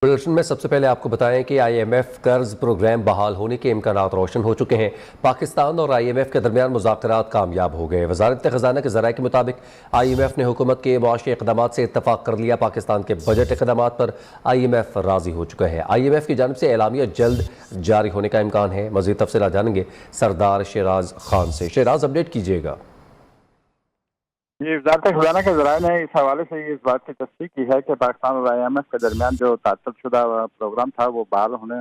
Bulletin में सबसे पहले आपको बताएं कि IMF कर्ज प्रोग्राम बहाल होने के इम्कानात रोशन हो चुके हैं। पाकिस्तान और IMF के दरमियान मुज़ाकरात कामयाब हो गए। वजारत खजाना के ज़राए के मुताबिक IMF ने हुकूमत के मुआशी इक़दामात से इत्तफाक कर लिया। पाकिस्तान के बजट इक़दामात पर IMF राजी हो चुका है। IMF की जानिब से एलामिया जल्द जारी होने का इम्कान है। मज़ीद तफसीलात जानेंगे सरदार शेराज खान से। शेराज, अपडेट कीजिएगा। ये वजारत खजाना के ज़राए ने इस हवाले से इस बात की तस्दीक की है कि पाकिस्तान और IMF के दरमियान जो तात्तुलशुदा प्रोग्राम था वो बहाल होने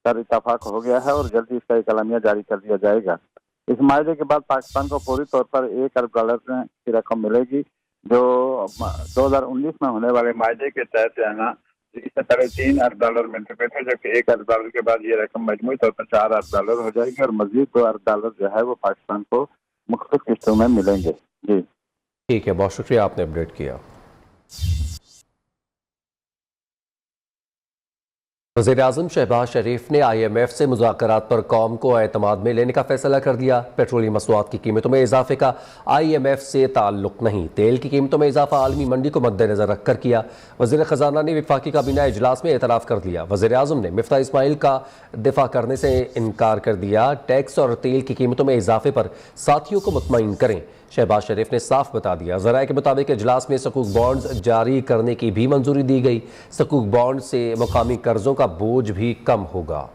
पर इत्तफाक हो गया है और जल्दी इसका एक एलामिया जारी कर दिया जाएगा। इस माहे के बाद पाकिस्तान को फौरी तौर पर $1 अरब की रकम मिलेगी, जो 2019 में होने वाले माहे के तहत है ना। इससे पहले $3 अरब मिल चुके थे, जबकि $1 अरब के बाद ये रकम मजमूई तौर पर $4 अरब हो जाएगी और मजीद $2 अरब जो है वो पाकिस्तान को मुख्तलिफ किस्तों में मिलेंगे। जी ठीक है, बहुत शुक्रिया, आपने अपडेट किया। वज़ीर-ए-आज़म शहबाज शरीफ ने IMF से मुज़ाकरात पर कौम को एतमाद में लेने का फैसला कर दिया। पेट्रोलियम मसनूआत की कीमतों में इजाफे का IMF से ताल्लुक नहीं। तेल की कीमतों में इजाफा आलमी मंडी को मद्देनजर रखकर किया। वज़ीर खजाना ने वफाकी काबीना इजलास में एतराफ़ कर दिया। वज़ीर-ए-आज़म ने मिफ्ता इस्माइल का दिफा करने से इनकार कर दिया। टैक्स और तेल की कीमतों में इजाफे पर साथियों को मुतमईन करें। शहबाज शरीफ ने साफ बता दिया। ज़राए के मुताबिक इजलास में सकूक बॉन्ड्स जारी करने की भी मंजूरी दी गई। सकूक बॉन्ड से मकामी कर्जों का बोझ भी कम होगा।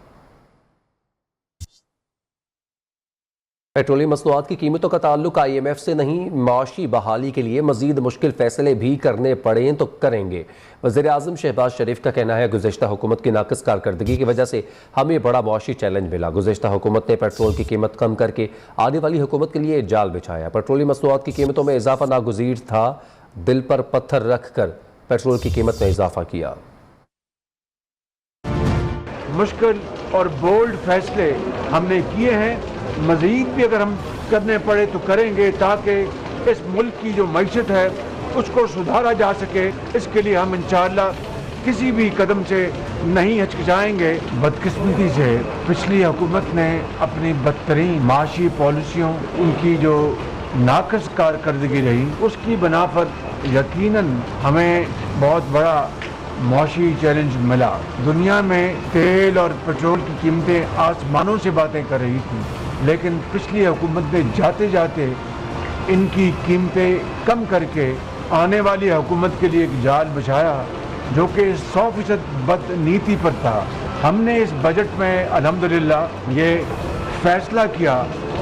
पेट्रोलियम मसनूआत की कीमतों का ताल्लुक IMF से नहीं। माशी बहाली के लिए मजीद मुश्किल फैसले भी करने पड़े तो करेंगे। वज़ीर-ए-आज़म शहबाज शरीफ का कहना है, गुज़श्ता हुकूमत की नाक़िस कारकर्दगी की वजह से हमें बड़ा मुआशी चैलेंज मिला। गुज़श्ता हुकूमत ने पेट्रोल की कीमत कम करके आने वाली हुकूमत के लिए जाल बिछाया। पेट्रोलियम मसनूआत की कीमतों में इजाफा नागुज़ीर था। दिल पर पत्थर रख कर पेट्रोल की कीमत में इजाफा किया। मुश्किल और बोल्ड फैसले हमने किए हैं। मजीद भी अगर हम करने पड़े तो करेंगे, ताकि इस मुल्क की जो मईशत है उसको सुधारा जा सके। इसके लिए हम इंशाअल्लाह किसी भी कदम से नहीं हिचकिचाएंगे। बदकिस्मती से पिछली हुकूमत ने अपनी बदतरीन माशी पॉलिसियों, उनकी जो नाक़िस कारकर्दगी रही, उसकी बना पर यकीनन हमें बहुत बड़ा मुआशी चैलेंज मिला। दुनिया में तेल और पेट्रोल की कीमतें आसमानों से बातें कर रही थी, लेकिन पिछली हुकूमत ने जाते जाते इनकी कीमतें कम करके आने वाली हुकूमत के लिए एक जाल बिछाया, जो कि 100% बदनीति पर था। हमने इस बजट में अल्हम्दुलिल्लाह ये फैसला किया,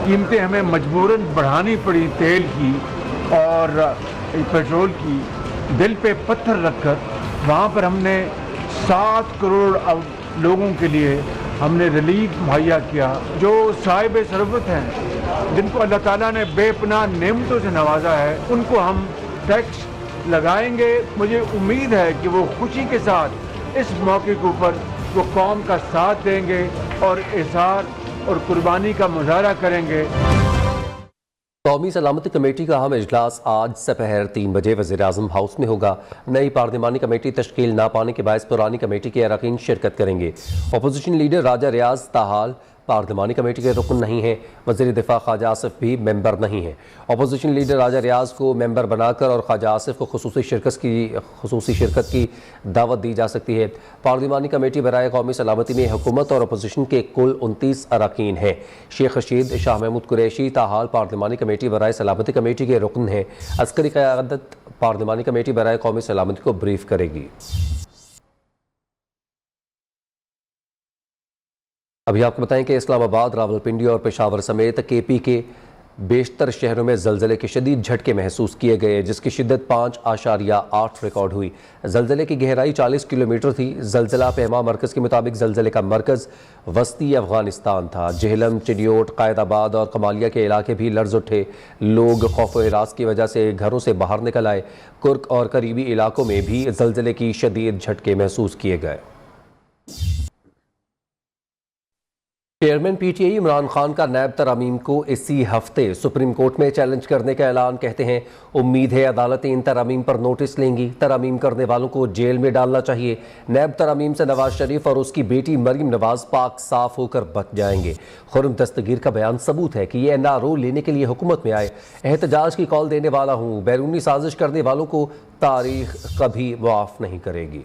कीमतें हमें मजबूरन बढ़ानी पड़ी तेल की और पेट्रोल की। दिल पे पत्थर रखकर वहाँ पर हमने 7 करोड़ लोगों के लिए हमने रिलीफ मुहैया किया, जो साहिब सरवत हैं, जिनको अल्लाह ताला ने बेपनाह नेमतों से नवाजा है। उनको हम टैक्स लगाएंगे। मुझे उम्मीद है कि वो खुशी के साथ इस मौके के ऊपर वो कौम का साथ देंगे और इज़हार और कुर्बानी का मुजाहरा करेंगे। कौमी सलामती कमेटी का अहम इजलास आज दोपहर 3 बजे वज़ीर-ए-आज़म हाउस में होगा। नई पार्लिमानी कमेटी तश्कील ना पाने के बायस पुरानी कमेटी के अरकान शिरकत करेंगे। अपोजिशन लीडर राजा रियाज ताहाल पार्लिमानी कमेटी के रुकन नहीं है। वज़ीर दिफा ख्वाजा आसिफ भी मेंबर नहीं है। अपोजिशन लीडर राजा रियाज को मेंबर बनाकर और ख्वाजा आसिफ को खुसूसी शिरकत की दावत दी जा सकती है। पार्लिमानी कमेटी बराए कौमी सलामती में हुकूमत और अपोजिशन के कुल 29 अरकान हैं। शेख रशीद, शाह महमूद कुरैशी ताहाल पार्लिमानी कमेटी बराए सलामती कमेटी के रुकन हैं। अस्करी क़यादत पार्लिमानी कमेटी बराए कौमी सलामती को ब्रीफ करेगी। अभी आपको बताएं कि इस्लामाबाद, रावलपिंडी और पेशावर समेत KP के बेशतर शहरों में ज़लज़ले के शदीद झटके महसूस किए गए, जिसकी शिद्दत 5.8 रिकॉर्ड हुई। ज़लज़ले की गहराई 40 किलोमीटर थी। ज़लज़ला पैमा मरकज़ के मुताबिक ज़लज़ले का मरकज़ वस्ती अफ़गानिस्तान था। जेहलम, चिडियोट, क़ायदाबाद और कमालिया के इलाके भी लर्ज़ उठे। लोग खौफ व हिरास की वजह से घरों से बाहर निकल आए। कुर्क और करीबी इलाकों में भी ज़लज़ले की शदीद झटके महसूस किए गए। चेयरमैन PTI इमरान खान का नैब तरमीम को इसी हफ्ते सुप्रीम कोर्ट में चैलेंज करने का ऐलान। कहते हैं, उम्मीद है अदालतें इन तरमीम पर नोटिस लेंगी। तरमीम करने वालों को जेल में डालना चाहिए। नैब तरमीम से नवाज शरीफ और उसकी बेटी मरीम नवाज पाक साफ होकर बच जाएंगे। खुर्रम दस्तगीर का बयान सबूत है कि ये NRO लेने के लिए हुकूमत में आए। एहतजाज की कॉल देने वाला हूँ। बैरूनी साजिश करने वालों को तारीख कभी माफ़ नहीं करेगी।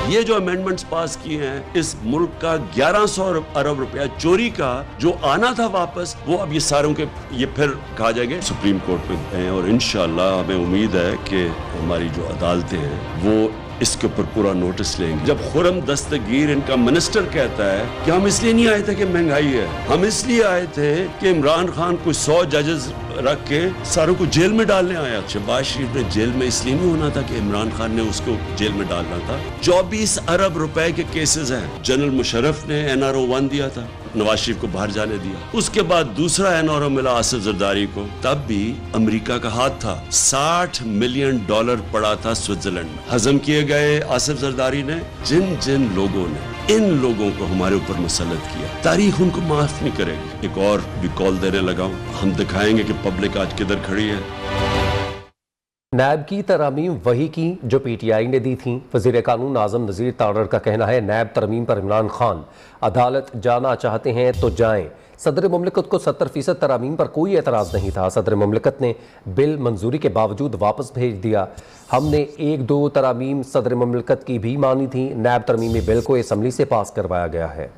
ये जो अमेंडमेंट्स पास किए हैं, इस मुल्क का 1100 अरब रुपया चोरी का जो आना था वापस, वो अब ये सारों के ये फिर कहा जाएंगे सुप्रीम कोर्ट में गए, और इंशाल्लाह हमें उम्मीद है कि हमारी जो अदालतें हैं वो इसके ऊपर पूरा नोटिस लेंगे। जब खुरम दस्तगीर इनका मिनिस्टर कहता है कि हम इसलिए नहीं आए थे कि महंगाई है, हम इसलिए आए थे कि इमरान खान को 100 जजेस रख के सारों को जेल में डालने आया। शहबाज शरीफ ने जेल में इसलिए नहीं होना था कि इमरान खान ने उसको जेल में डालना था। 24 अरब रुपए के केसेस हैं। जनरल मुशर्रफ ने NRO 1 दिया था, नवाज शरीफ को बाहर जाने दिया। उसके बाद दूसरा NRO मिला आसिफ जरदारी को, तब भी अमेरिका का हाथ था। $60 मिलियन पड़ा था स्विट्जरलैंड में। हजम किए गए आसिफ जरदारी ने। जिन जिन लोगों ने इन लोगों को हमारे ऊपर मुसल्लत किया, तारीख उनको माफ नहीं करेगी। एक और भी कॉल देने लगा हूं, हम दिखाएंगे कि पब्लिक आज किधर खड़ी है। नैब की तरमीम वही की जो PTI ने दी थी। वज़ीर कानून आज़म नज़ीर तारड़ का कहना है, नैब तरमीम पर इमरान खान अदालत जाना चाहते हैं तो जाएं। सदर मुमलिकत को 70% तरमीम पर कोई एतराज़ नहीं था। सदर मुमलिकत ने बिल मंजूरी के बावजूद वापस भेज दिया। हमने 1-2 तरमीम सदर मुमलिकत की भी मानी थी। नैब तरमीमी बिल को असम्बली से पास करवाया गया है।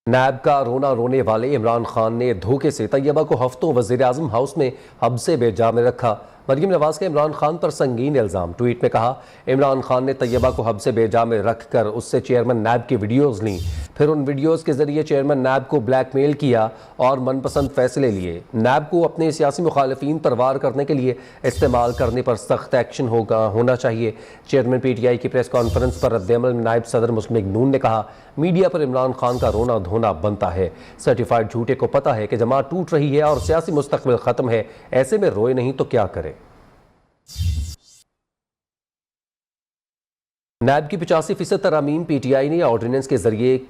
नैब का रोना रोने वाले इमरान खान ने धोखे से तैयबा को हफ्तों वज़ीर आज़म हाउस में हब्से बेजा में रखा। मरियम नवाज के इमरान खान पर संगीन इल्ज़ाम। ट्वीट में कहा, इमरान खान ने तैयबा को हब्से बेजा में रख कर उससे चेयरमैन नैब की वीडियोज़ लीं, फिर उन वीडियोज़ के ज़रिए चेयरमैन नैब को ब्लैकमेल किया और मनपसंद फैसले लिए। नैब को अपने सियासी मुखालिफिन पर वार करने के लिए इस्तेमाल करने पर सख्त एक्शन होना चाहिए। चेयरमैन PTI की प्रेस कॉन्फ्रेंस पर रद्द-ए-अमल में नायब सदर मुस्लिम लीग नून ने कहा, मीडिया पर इमरान खान का रोना धोना बनता है। सर्टिफाइड झूठे को पता है कि जमात टूट रही है और सियासी मुस्तकबिल ख़त्म है, ऐसे में रोए नहीं तो क्या करे। नैब की 85% तरमीम PTI ने ऑर्डिनेंस के जरिए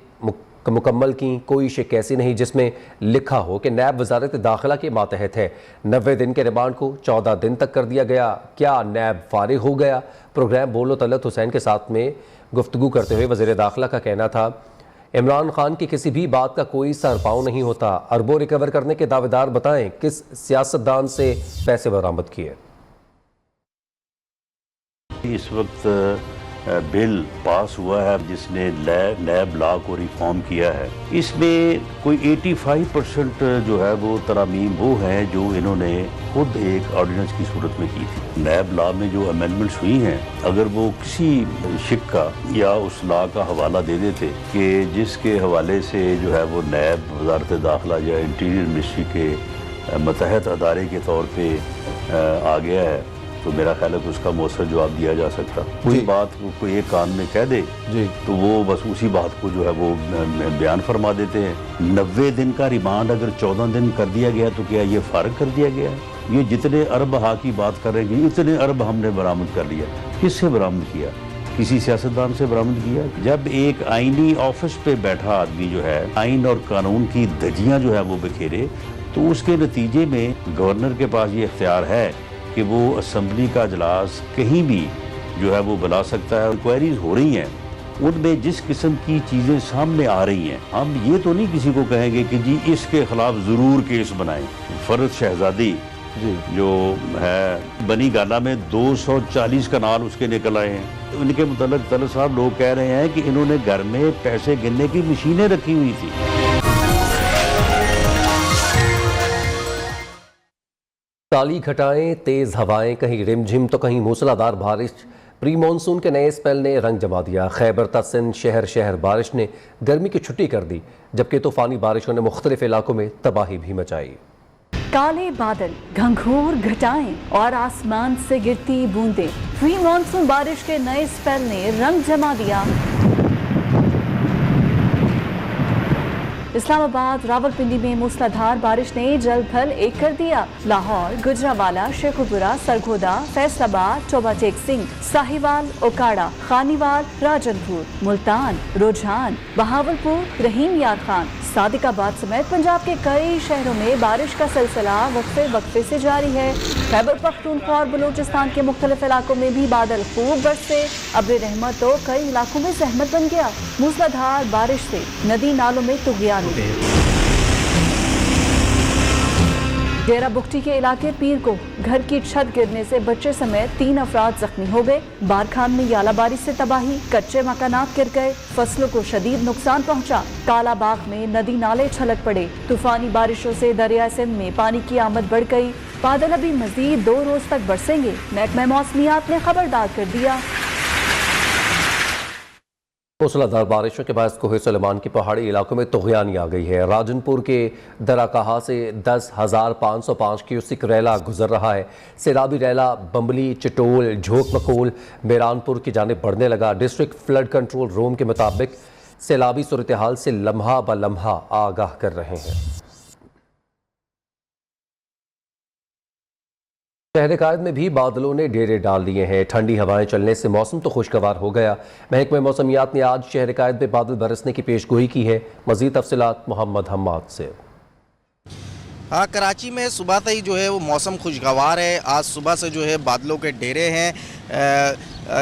मुकम्मल की। कोई शिक ऐसी नहीं जिसमें लिखा हो कि नैब वजारत दाखिला के मातहत है। 90 दिन के रिमांड को 14 दिन तक कर दिया गया। क्या नैब फारिग हो गया? प्रोग्राम बोलो तलत हुसैन के साथ में गुफ्तगू करते हुए वज़ीर दाखिला का कहना था, इमरान खान की किसी भी बात का कोई सर पाँव नहीं होता। अरबों रिकवर करने के दावेदार बताएं किस सियासतदान से पैसे बरामद किए। इस वक्त बिल पास हुआ है जिसने नैब लॉ को रिफॉर्म किया है। इसमें कोई 85% जो है वो तरामीम वो है जो इन्होंने खुद एक ऑर्डिनेंस की सूरत में की थी। नैब लॉ में जो अमेंडमेंट्स हुई हैं, अगर वो किसी शिक का या उस लॉ का हवाला दे देते कि जिसके हवाले से जो है वो नैब वजारत दाखिला या इंटीरियर मिनिस्ट्री के मतहत अदारे के तौर पर आ गया है, तो मेरा ख्याल है कि उसका मौसर जवाब दिया जा सकता। कोई बात को एक कान में कह दे जी, तो वो बस उसी बात को जो है वो बयान फरमा देते हैं। 90 दिन का रिमांड अगर 14 दिन कर दिया गया तो क्या ये फारिग कर दिया गया? ये जितने अरब हा की बात करेंगे, इतने अरब हमने बरामद कर लिया। किससे बरामद किया? किसी सियासतदान से बरामद किया। जब एक आईनी ऑफिस पे बैठा आदमी जो है आइन और कानून की धज्जियां जो है वो बिखेरे, तो उसके नतीजे में गवर्नर के पास ये इख्तियार है कि वो असम्बली का इजलास कहीं भी जो है वो बुला सकता है। इंक्वायरीज हो रही हैं, उनमें जिस किस्म की चीज़ें सामने आ रही हैं, हम ये तो नहीं किसी को कहेंगे कि जी इसके खिलाफ ज़रूर केस बनाएं। फरद शहजादी जो है बनी गाला में 240 कनाल उसके निकल आए हैं। उनके मुतल्लिक़ तलत साहब लोग कह रहे हैं कि इन्होंने घर में पैसे गिनने की मशीनें रखी हुई थी। काली घटाएं, तेज हवाएं, कहीं रिमझिम तो कहीं मूसलाधार बारिश। प्री मानसून के नए स्पेल ने रंग जमा दिया। खैबर तसिंध शहर शहर बारिश ने गर्मी की छुट्टी कर दी, जबकि तूफानी बारिशों ने मुख्तलिफ इलाकों में तबाही भी मचाई। काले बादल, घंघोर घटाएं और आसमान से गिरती बूंदें। प्री मानसून बारिश के नए स्पेल ने रंग जमा दिया। इस्लामाबाद, रावलपिंडी में मूसलाधार बारिश ने जल थल एक कर दिया। लाहौर, गुजरावाला, शेखुपुरा, सरगोदा, फैसलाबाद, चौबा टेक सिंह, साहिवाल, ओकाड़ा, खानीवाल, राजनपुर, मुल्तान, रुझान, बहावलपुर, रहीम यार खान, सादिकाबाद समेत पंजाब के कई शहरों में बारिश का सिलसिला वक्फे से जारी है। खैबर पख्तूनख्वा और बलूचिस्तान के मुख्तलिफ इलाकों में भी बादल खूब बरसे। अब्र रहमत तो कई इलाकों में जहमत बन गया। मूसलाधार बारिश से नदी नालों में तुगयान। डेरा बुगटी के इलाके पीर को घर की छत गिरने से बच्चे समेत 3 अफराद जख्मी हो गए। बारखान में यालाबारी से तबाही, कच्चे मकानात गिर गए, फसलों को शदीद नुकसान पहुंचा। कालाबाग में नदी नाले छलक पड़े। तूफानी बारिशों से दरिया सिंध में पानी की आमद बढ़ गई। बादल अभी मजीद 2 रोज तक बरसेंगे। महकमा मौसमियात ने खबरदार कर दिया। मूसलाधार बारिशों के बाद कोहे सुलेमान की पहाड़ी इलाकों में तुग़यानी आ गई है। राजनपुर के दराकहा से 10,505 क्यूसिक रैला गुजर रहा है। सैलाबी रैला बम्बली, चटोल, झोंक मकोल, मेरानपुर की जानिब बढ़ने लगा। डिस्ट्रिक्ट फ्लड कंट्रोल रूम के मुताबिक सैलाबी सूरत हाल से लम्हा ब लम्हा आगाह कर रहे हैं। शहर कायद में भी बादलों ने डेरे डाल दिए हैं। ठंडी हवाएं चलने से मौसम तो खुशगवार हो गया। महकमा मौसमियात ने आज शहर कायद में बादल बरसने की पेशगोई की है। मज़ीद तफसीलात मोहम्मद हम्माद से। हाँ, कराची में सुबह से ही जो है वो मौसम खुशगवार है। आज सुबह से जो है बादलों के डेरे हैं।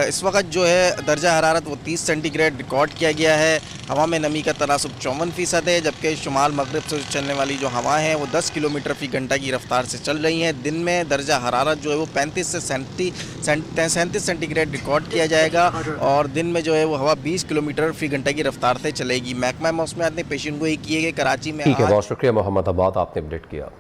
इस वक्त जो है दर्जा हरारत वो 30 सेंटीग्रेड रिकॉर्ड किया गया है। हवा में नमी का तनासुब 54% है, जबकि शुमाल मगरिब से चलने वाली जो हवा हैं वो 10 किलोमीटर फ़ी घंटा की रफ्तार से चल रही हैं। दिन में दर्जा हरारत जो है वो 35 से 37 सेंटीग्रेड रिकॉर्ड किया जाएगा और दिन में जो है वो हवा 20 किलोमीटर फ़ी घंटा की रफ्तार से चलेगी। महकमा मौसमियात ने पेशेनगोई की है कि कराची में ठीक है, बहुत शुक्रिया मोहम्मद आबाद, आपने अपडेट किया।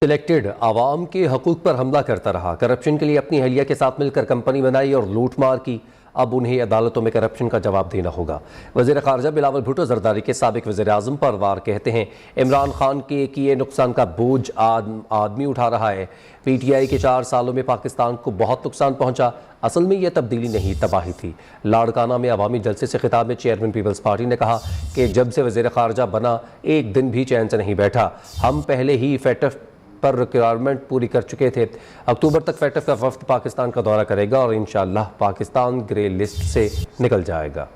सिलेक्टेड आवाम के हकूक़ पर हमला करता रहा, करप्शन के लिए अपनी अहलिया के साथ मिलकर कंपनी बनाई और लूटमार की। अब उन्हें अदालतों में करप्शन का जवाब देना होगा। वज़ीर ख़ारजा बिलावल भुट्टो ज़रदारी के साबिक़ वज़ीर आज़म परवार कहते हैं इमरान खान के किए नुकसान का बोझ आदमी उठा रहा है। PTI के 4 सालों में पाकिस्तान को बहुत नुकसान पहुंचा। असल में यह तब्दीली नहीं, तबाही थी। लाड़काना में अवामी जलसे से खिताब में चेयरमैन पीपल्स पार्टी ने कहा कि जब से वज़ीर ख़ारजा बना एक दिन भी चैन से नहीं बैठा। हम पहले ही FATF पर रिक्वायरमेंट पूरी कर चुके थे। अक्टूबर तक FATF का वफ्द पाकिस्तान का दौरा करेगा और इंशाअल्लाह पाकिस्तान ग्रे लिस्ट से निकल जाएगा।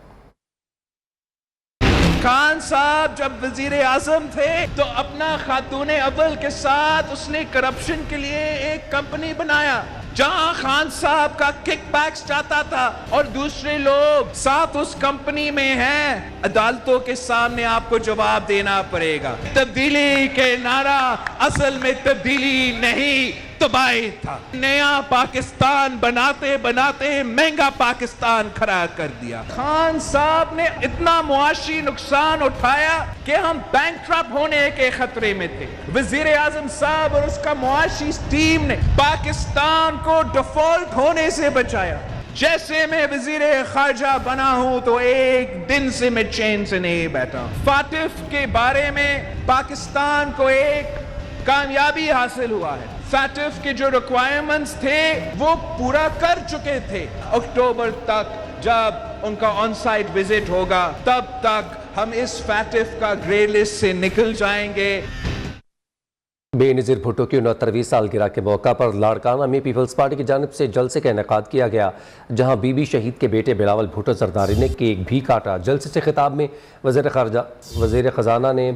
खान साहब जब वजीर आजम थे तो अपना खातून अव्वल के साथ उसने करप्शन के लिए एक कंपनी बनाया जहां खान साहब का किकबैक्स जाता था और दूसरे लोग साथ उस कंपनी में हैं। अदालतों के सामने आपको जवाब देना पड़ेगा। तब्दीली के नारा असल में तब्दीली नहीं, तबाही था। नया पाकिस्तान बनाते बनाते महंगा पाकिस्तान खड़ा कर दिया। खान साहब ने इतना मुआशी नुकसान उठाया कि हम बैंकक्रप्ट होने के खतरे में थे। वजीर आजम साहब और उसका मुआशी टीम ने पाकिस्तान को डिफॉल्ट होने से बचाया। जैसे मैं वजीर खारजा बना हूं तो एक दिन से मैं चैन से नहीं बैठा। FATF के बारे में पाकिस्तान को एक कामयाबी हासिल हुआ है। FATF के जो रिक्वायरमेंट्स थे वो पूरा कर चुके थे। अक्टूबर तक जब उनका ऑन साइट विजिट होगा तब तक हम इस FATF का ग्रे लिस्ट से निकल जाएंगे। बेनज़ीर भुट्टो की 69वीं सालगिरह के मौका पर लाड़काना में पीपल्स पार्टी की जानिब से जलसे का इनेकाद किया गया, जहां बीबी शहीद के बेटे बिलावल भुट्टो जरदारी ने केक भी काटा। जलसे से खिताब में वज़ीर ख़जाना ने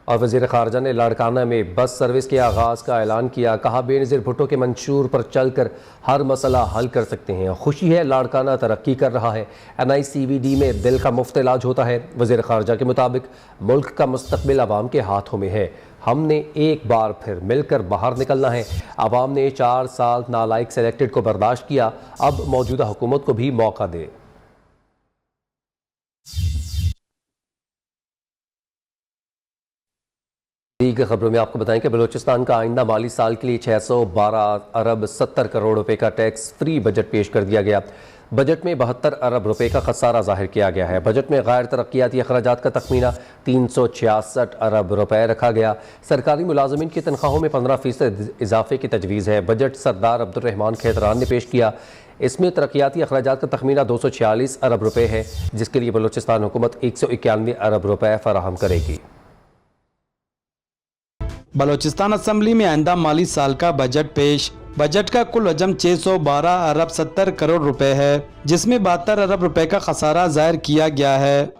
और वज़ीर ख़ारजा ने लाड़काना में बस सर्विस के आगाज़ का ऐलान किया। कहा बेनज़ीर भुट्टो के मंशूर पर चलकर हर मसला हल कर सकते हैं। खुशी है लाड़काना तरक्की कर रहा है। NICVD में दिल का मुफ्त इलाज होता है। वज़ीर ख़ारजा के मुताबिक मुल्क का मुस्तक़बिल आवाम के हाथों में है। हमने एक बार फिर मिलकर बाहर निकलना है। आवाम ने 4 साल नालायक सेलेक्टेड को बर्दाश्त किया, अब मौजूदा हुकूमत को भी मौका दे। दीगर खबरों में आपको बताएं कि बलूचिस्तान का आइंदा माली साल के लिए 612 अरब 70 करोड़ रुपए का टैक्स फ्री बजट पेश कर दिया गया। बजट में 72 अरब रुपए का खसारा जाहिर किया गया है। बजट में गैर तरक्याती अखराजात का तखमीना 366 अरब रुपए रखा गया। सरकारी मुलाजमीन की तनख्वाहों में 15% इजाफे की तजवीज़ है। बजट सरदार अब्दुर्रहमान खैतरान ने पेश किया। इसमें तरक्याती अखराजात का तखमीना 246 अरब रुपए है, जिसके लिए बलूचिस्तान हुकूमत 191 अरब रुपए फराहम करेगी। बलूचिस्तान असम्बली में आइंदा माली साल का बजट पेश। बजट का कुल हजम 612 अरब 70 करोड़ रुपए है, जिसमें 72 अरब रुपए का खसारा जाहिर किया गया है।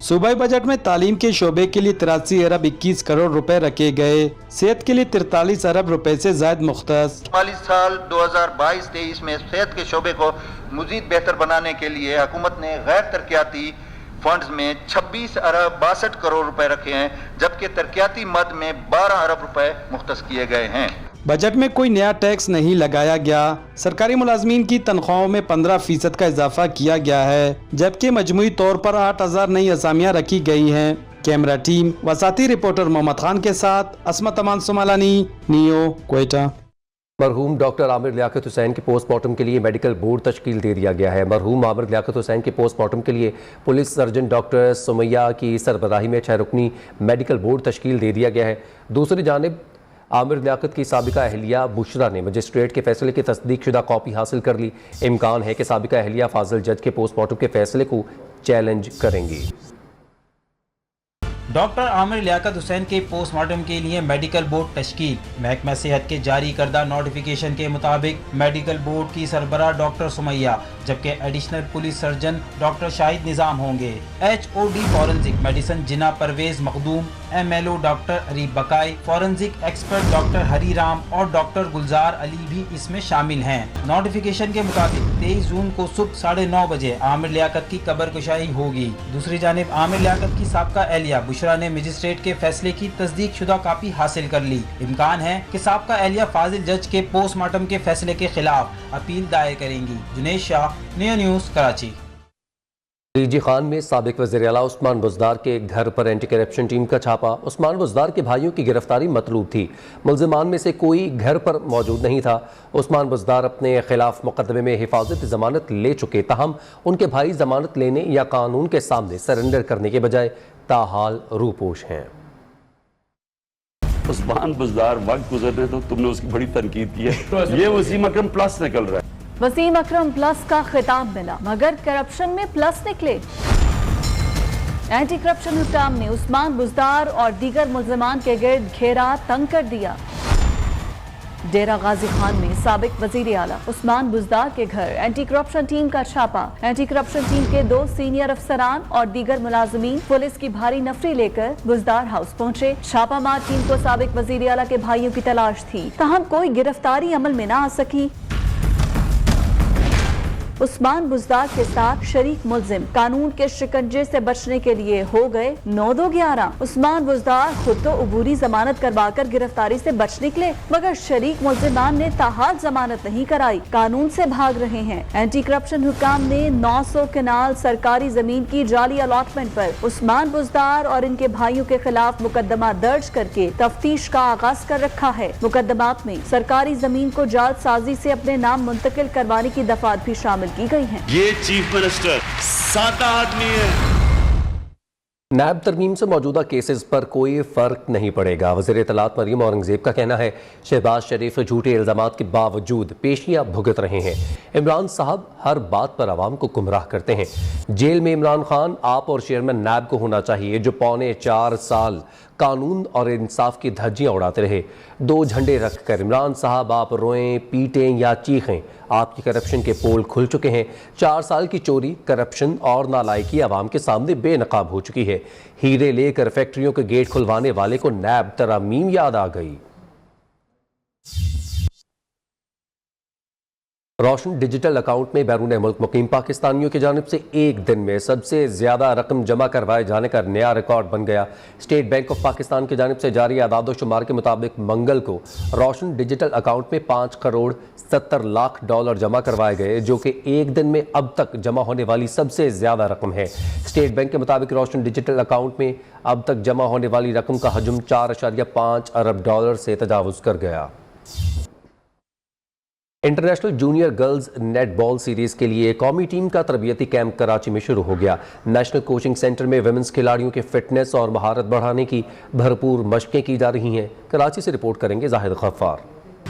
सूबाई बजट में तालीम के शोबे के लिए 83 अरब 21 करोड़ रुपए रखे गए। सेहत के लिए 43 अरब रुपए से ज्यादा मुख्तस। माली साल 2022-23 में सेहत के शोबे को मजीद बेहतर बनाने के लिए हुकूमत ने गैर तरक्याती फंड्स में 26 अरब 62 करोड़ रुपए रखे हैं, जबकि तरक्याती मद में 12 अरब रुपए मुख्तस किए गए हैं। बजट में कोई नया टैक्स नहीं लगाया गया। सरकारी मुलाजमीन की तनख्वाहों में 15% का इजाफा किया गया है, जबकि मजमूई तौर पर 8000 नई असामियाँ रखी गई हैं। कैमरा टीम वसाती रिपोर्टर मोहम्मद खान के साथ असमत अमान सोमालानी, नियो, क्वेटा। मरहूम डॉक्टर आमिर लियाकत हुसैन के पोस्टमार्टम के लिए मेडिकल बोर्ड तश्कील दे दिया गया है। मरहूम आमिर लियाकत हुसैन के पोस्टमार्टम के लिए पुलिस सर्जन डॉक्टर सुमैया की सरबराही में 6 रुकनी मेडिकल बोर्ड तश्कील दे दिया गया है। दूसरी जानिब आमिर लियाकत की साबिका अहलिया बुशरा ने मजिस्ट्रेट के फैसले की तस्दीक शुदा कॉपी हासिल कर ली। इम्कान है कि साबिका अहलिया फाजिल जज के पोस्टमार्टम के फैसले को चैलेंज करेंगी। डॉक्टर आमिर लियाकत हुसैन के पोस्टमार्टम के लिए मेडिकल बोर्ड तश्कील। महकमा सेहत के जारी करदा नोटिफिकेशन के मुताबिक मेडिकल बोर्ड की सरबराह डॉक्टर सुमैया, जबकि additional police surgeon doctor Shahid Nizam होंगे। HOD forensic medicine Jina Parvez Makhdoom, MLO doctor Areeb Bakai, forensic expert doctor Hari Ram और डॉक्टर गुलजार अली भी इसमें शामिल हैं। नोटिफिकेशन के मुताबिक 23 जून को सुबह 9:30 बजे आमिर लियाकत की कब्र कुशाई होगी। दूसरी जानिब आमिर लियाकत की साबका एहलिया बुशरा ने मजिस्ट्रेट के फैसले की तस्दीक शुदा कॉपी हासिल कर ली। इम्कान है कि साबका एहलिया फाजिल जज के पोस्टमार्टम के फैसले के खिलाफ अपील दायर करेंगी। जुनेद शाह, नया न्यूज़, कराची। डीजी खान में साबिक वज़ीर आला उस्मान बुज़दार के घर पर एंटी करप्शन टीम का छापा। उस्मान बुज़दार के भाइयों की गिरफ्तारी मतलूब थी। मुल्ज़िमान में से कोई घर पर मौजूद नहीं था। उस्मान बुज़दार अपने खिलाफ मुकदमे में हिफाजत जमानत ले चुके, ताहम उनके भाई जमानत लेने या कानून के सामने सरेंडर करने के बजाय ताहाल रूपोश हैं। उस्मान बुज़दार वक्त गुजरने तो तुमने उसकी बड़ी तनकीद की है। ये वसीम अकरम प्लस निकल रहा है। वसीम अकरम प्लस का खिताब मिला, मगर करप्शन में प्लस निकले। एंटी करप्शन हुकाम ने उस्मान बुज़दार और दीगर मुल्ज़िमान के गिर्द घेरा तंग कर दिया। डेरा गाजी खान में साबिक वजीर आला उस्मान बुज़दार के घर एंटी करप्शन टीम का छापा। एंटी करप्शन टीम के 2 सीनियर अफसरान और दीगर मुलाजमीन पुलिस की भारी नफरी लेकर बुज़दार हाउस पहुंचे। छापामार टीम को साबिक वजीर आला के भाइयों की तलाश थी, ताहम कोई गिरफ्तारी अमल में न आ सकी। उस्मान बुज़दार के साथ शरीक मुल्जिम कानून के शिकंजे से बचने के लिए हो गए 9-2-11। उस्मान बुज़दार खुद तो अबूरी जमानत करवाकर गिरफ्तारी से बच निकले, मगर शरीक मुल्जिमान ने ताहाल जमानत नहीं कराई, कानून से भाग रहे हैं। एंटी करप्शन हुकाम ने 900 कनाल सरकारी जमीन की जाली अलॉटमेंट पर उस्मान बुज़दार और इनके भाइयों के खिलाफ मुकदमा दर्ज करके तफ्तीश का आगाज कर रखा है। मुकदमात में सरकारी जमीन को जालसाजी से अपने नाम मुंतकिल करवाने की दफात भी शामिल की गई हैं। ये चीफ मिनिस्टर सादा आदमी है। नैब तरमीम से मौजूदा केसेस पर कोई फर्क नहीं पड़ेगा। वज़ीर इत्तलात मरीम औरंगजेब का कहना है, शहबाज शरीफ झूठे इल्जामात के बावजूद पेशियां भुगत रहे हैं। इमरान साहब हर बात पर आवाम को गुमराह करते हैं। जेल में इमरान खान, आप और चेयरमैन नैब को होना चाहिए, जो 4.25 साल कानून और इंसाफ की धज्जियां उड़ाते रहे। 2 झंडे रखकर इमरान साहब आप रोएं, पीटें या चीखें, आपकी करप्शन के पोल खुल चुके हैं। 4 साल की चोरी, करप्शन और नालायकी आवाम के सामने बेनकाब हो चुकी है। हीरे लेकर फैक्ट्रियों के गेट खुलवाने वाले को नैब तरमीम याद आ गई। रोशन डिजिटल अकाउंट में बैरून मुल्क मुकीम पाकिस्तानियों की जानिब से एक दिन में सबसे ज्यादा रकम जमा करवाए जाने का नया रिकॉर्ड बन गया। स्टेट बैंक ऑफ पाकिस्तान की जानिब से जारी आदाद शुमार के मुताबिक मंगल को रोशन डिजिटल अकाउंट में 5 करोड़ 70 लाख डॉलर जमा करवाए गए, जो कि एक दिन में अब तक जमा होने वाली सबसे ज्यादा रकम है। स्टेट बैंक के मुताबिक रोशन डिजिटल अकाउंट में अब तक जमा होने वाली रकम का हजम 4.5 अरब डॉलर से तजावुज कर गया। International junior girls netball series के लिए कौमी टीम का तरबियती कैंप कराची में शुरू हो गया। नेशनल कोचिंग सेंटर में विमेंस खिलाड़ियों के फिटनेस और महारत बढ़ाने की भरपूर मशकें की जा रही हैं। कराची से रिपोर्ट करेंगे जाहिद गफ्फार।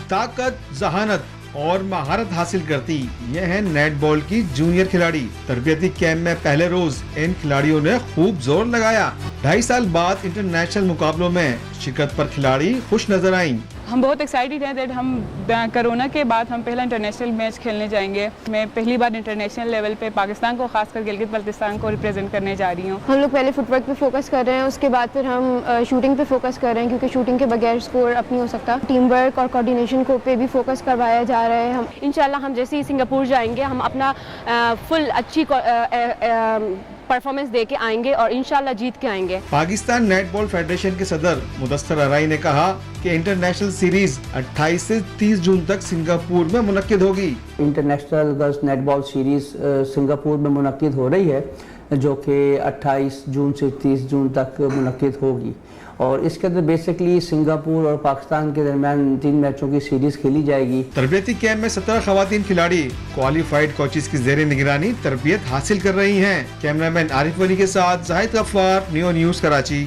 ताकत, जहानत और महारत हासिल करती ये है नेटबॉल की जूनियर खिलाड़ी। तरबियती कैंप में पहले रोज इन खिलाड़ियों ने खूब जोर लगाया। 2.5 साल बाद इंटरनेशनल मुकाबलों में शिरकत पर खिलाड़ी खुश नजर आईं। हम बहुत एक्साइटेड हैं दैट हम कोरोना के बाद हम पहला इंटरनेशनल मैच खेलने जाएंगे। मैं पहली बार इंटरनेशनल लेवल पे पाकिस्तान को, खासकर गिलगित बल्तिस्तान को रिप्रेजेंट करने जा रही हूँ। हम लोग पहले फुटवर्क पे फोकस कर रहे हैं, उसके बाद फिर हम शूटिंग पे फोकस कर रहे हैं, क्योंकि शूटिंग के बगैर स्कोर अप नहीं हो सकता। टीम वर्क और कोऑर्डिनेशन को पे भी फोकस करवाया जा रहा है। हम इंशाल्लाह हम जैसे ही सिंगापुर जाएंगे, हम अपना फुल अच्छी परफॉर्मेंस दे के आएंगे और इंशाल्लाह जीत के आएंगे। पाकिस्तान नेटबॉल फेडरेशन के सदर मुदस्सर अराई ने कहा कि इंटरनेशनल सीरीज 28 से 30 जून तक सिंगापुर में मुनक्किद होगी। International girls netball series Singapore में मुनक्किद हो रही है, जो कि 28 जून से 30 जून तक मुनक्किद होगी और इसके अंदर बेसिकली सिंगापुर और पाकिस्तान के दरमियान 3 मैचों की सीरीज खेली जाएगी। तरबियती कैंप में 17 खवातीन खिलाड़ी क्वालिफाइड कोचेस की ज़ेरे निगरानी तरबियत हासिल कर रही हैं। कैमरामैन आरिफ वली के साथ जाहिद गफ्फार, नियो न्यूज़ कराची।